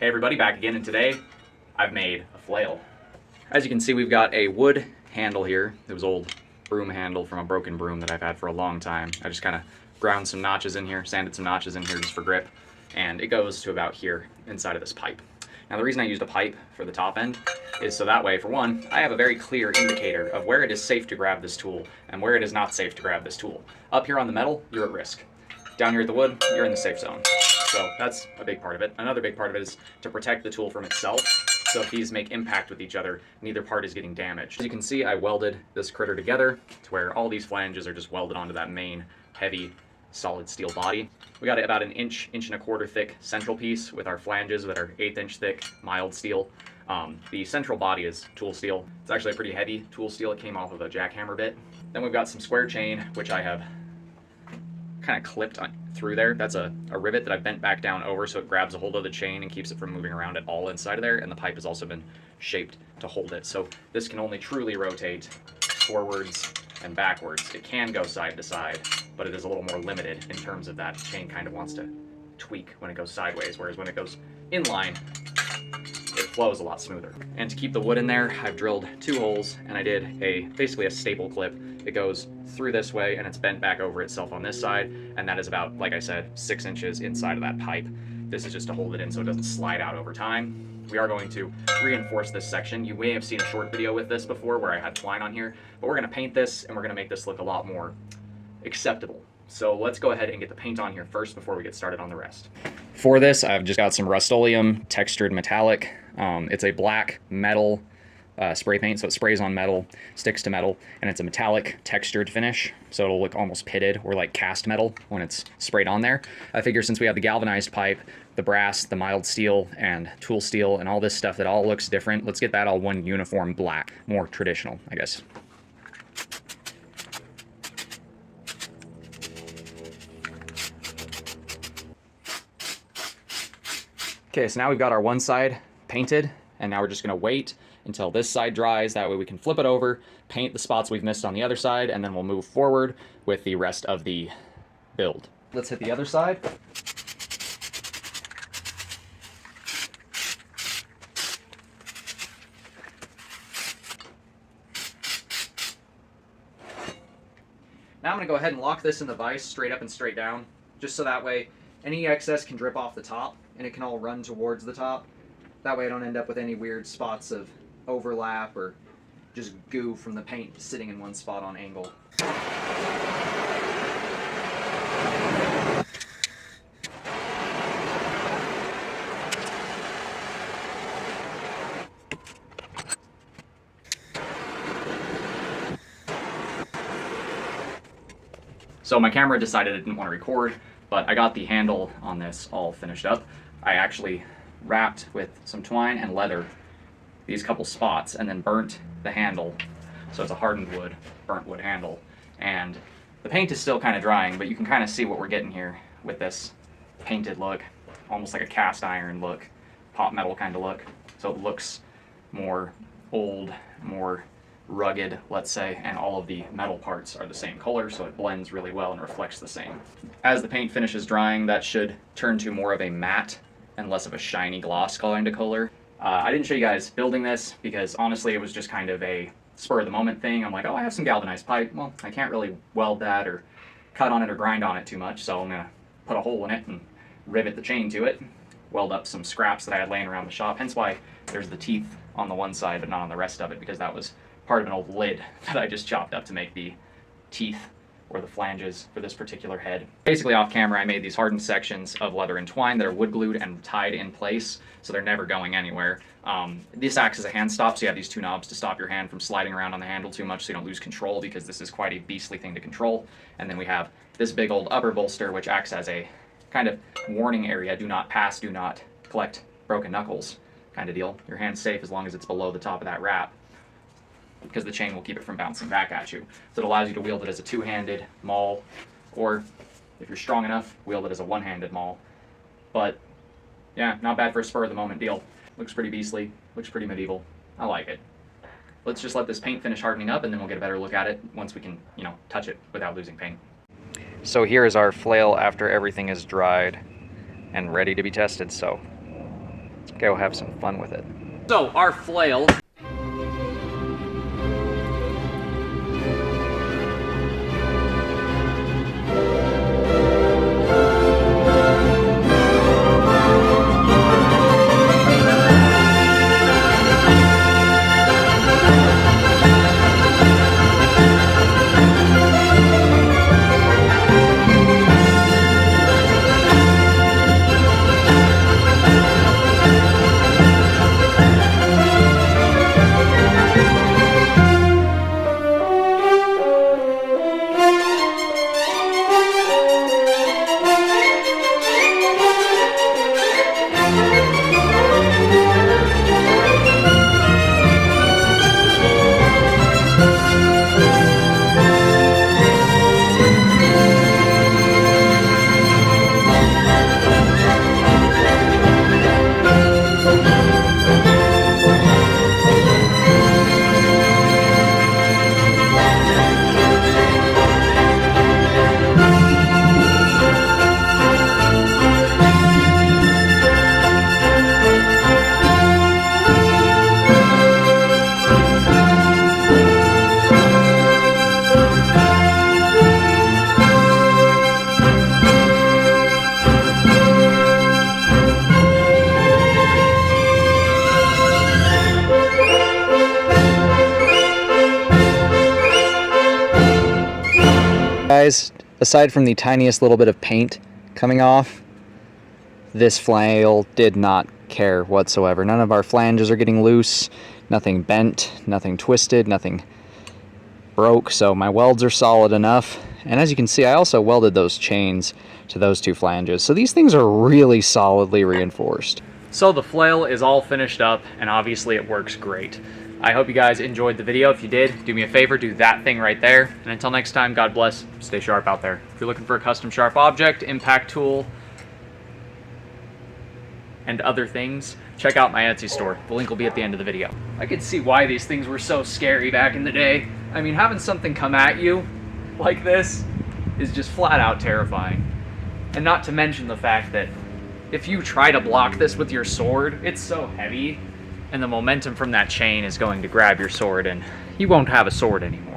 Hey everybody, back again, and today I've made a flail. As you can see, we've got a wood handle here. It was old broom handle from a broken broom that I've had for a long time. I just kind of ground some notches in here, sanded some notches in here just for grip, and it goes to about here inside of this pipe. Now the reason I used a pipe for the top end is so that way, for one, I have a very clear indicator of where it is safe to grab this tool and where it is not safe to grab this tool. Up here on the metal, you're at risk. Down here at the wood, you're in the safe zone. So that's a big part of it. Another big part of it is to protect the tool from itself. So if these make impact with each other, neither part is getting damaged. As you can see, I welded this critter together to where all these flanges are just welded onto that main heavy solid steel body. We got about an inch and a quarter thick central piece with our flanges with our 1/8 inch thick mild steel. The central body is tool steel. It's actually a pretty heavy tool steel. It came off of a jackhammer bit. Then we've got some square chain, which I have kind of clipped through there. That's a rivet that I bent back down over so it grabs a hold of the chain and keeps it from moving around at all inside of there, and the pipe has also been shaped to hold it. So this can only truly rotate forwards and backwards. It can go side to side, but it is a little more limited in terms of that chain kind of wants to tweak when it goes sideways, whereas when it goes inline, it flows a lot smoother. And to keep the wood in there, I've drilled 2 holes, and I did basically a staple clip. It goes through this way and it's bent back over itself on this side, and that is about, like I said, 6 inches inside of that pipe. This is just to hold it in so it doesn't slide out over time. We are going to reinforce this section. You may have seen a short video with this before where I had twine on here, but we're going to paint this and we're going to make this look a lot more acceptable. So let's go ahead and get the paint on here first before we get started on the rest. For this, I've just got some Rust-Oleum textured metallic. It's a black metal spray paint, so it sprays on metal, sticks to metal, and it's a metallic textured finish, so it'll look almost pitted or like cast metal when it's sprayed on there. I figure since we have the galvanized pipe, the brass, the mild steel, and tool steel, and all this stuff that all looks different, let's get that all one uniform black, more traditional, I guess. Okay, so now we've got our one side painted, and now we're just gonna wait until this side dries. That way we can flip it over, paint the spots we've missed on the other side, and then we'll move forward with the rest of the build. Let's hit the other side. Now I'm gonna go ahead and lock this in the vise straight up and straight down, just so that way any excess can drip off the top and it can all run towards the top. That way I don't end up with any weird spots of overlap or just goo from the paint sitting in one spot on angle. So my camera decided it didn't want to record, but I got the handle on this all finished up. I actually wrapped with some twine and leather these couple spots and then burnt the handle. So it's a hardened wood, burnt wood handle. And the paint is still kind of drying, but you can kind of see what we're getting here with this painted look, almost like a cast iron look, pot metal kind of look. So it looks more old, more rugged, let's say, and all of the metal parts are the same color, so it blends really well and reflects the same. As the paint finishes drying, that should turn to more of a matte and less of a shiny gloss kind of color. I didn't show you guys building this because honestly it was just kind of a spur of the moment thing. I'm like, oh, I have some galvanized pipe. Well, I can't really weld that or cut on it or grind on it too much, so I'm gonna put a hole in it and rivet the chain to it, weld up some scraps that I had laying around the shop, hence why there's the teeth on the one side but not on the rest of it, because that was part of an old lid that I just chopped up to make the teeth or the flanges for this particular head. Basically off camera I made these hardened sections of leather and twine that are wood glued and tied in place so they're never going anywhere. This acts as a hand stop, so you have these 2 knobs to stop your hand from sliding around on the handle too much so you don't lose control, because this is quite a beastly thing to control. And then we have this big old upper bolster which acts as a kind of warning area, do not pass, do not collect broken knuckles kind of deal. Your hand's safe as long as it's below the top of that wrap, because the chain will keep it from bouncing back at you. So it allows you to wield it as a 2-handed maul, or if you're strong enough, wield it as a 1-handed maul. But yeah, not bad for a spur of the moment deal. Looks pretty beastly, looks pretty medieval. I like it. Let's just let this paint finish hardening up and then we'll get a better look at it once we can, touch it without losing paint. So here is our flail after everything is dried and ready to be tested. So Go have some fun with it. So our flail. Guys, aside from the tiniest little bit of paint coming off, this flail did not care whatsoever. None of our flanges are getting loose, nothing bent, nothing twisted, nothing broke, so my welds are solid enough. And as you can see, I also welded those chains to those two flanges, so these things are really solidly reinforced. So the flail is all finished up, and obviously it works great. I hope you guys enjoyed the video. If you did, do me a favor, do that thing right there. And until next time, God bless, stay sharp out there. If you're looking for a custom sharp object, impact tool, and other things, check out my Etsy store. The link will be at the end of the video. I could see why these things were so scary back in the day. I mean, having something come at you like this is just flat out terrifying. And not to mention the fact that if you try to block this with your sword, it's so heavy, and the momentum from that chain is going to grab your sword, and you won't have a sword anymore.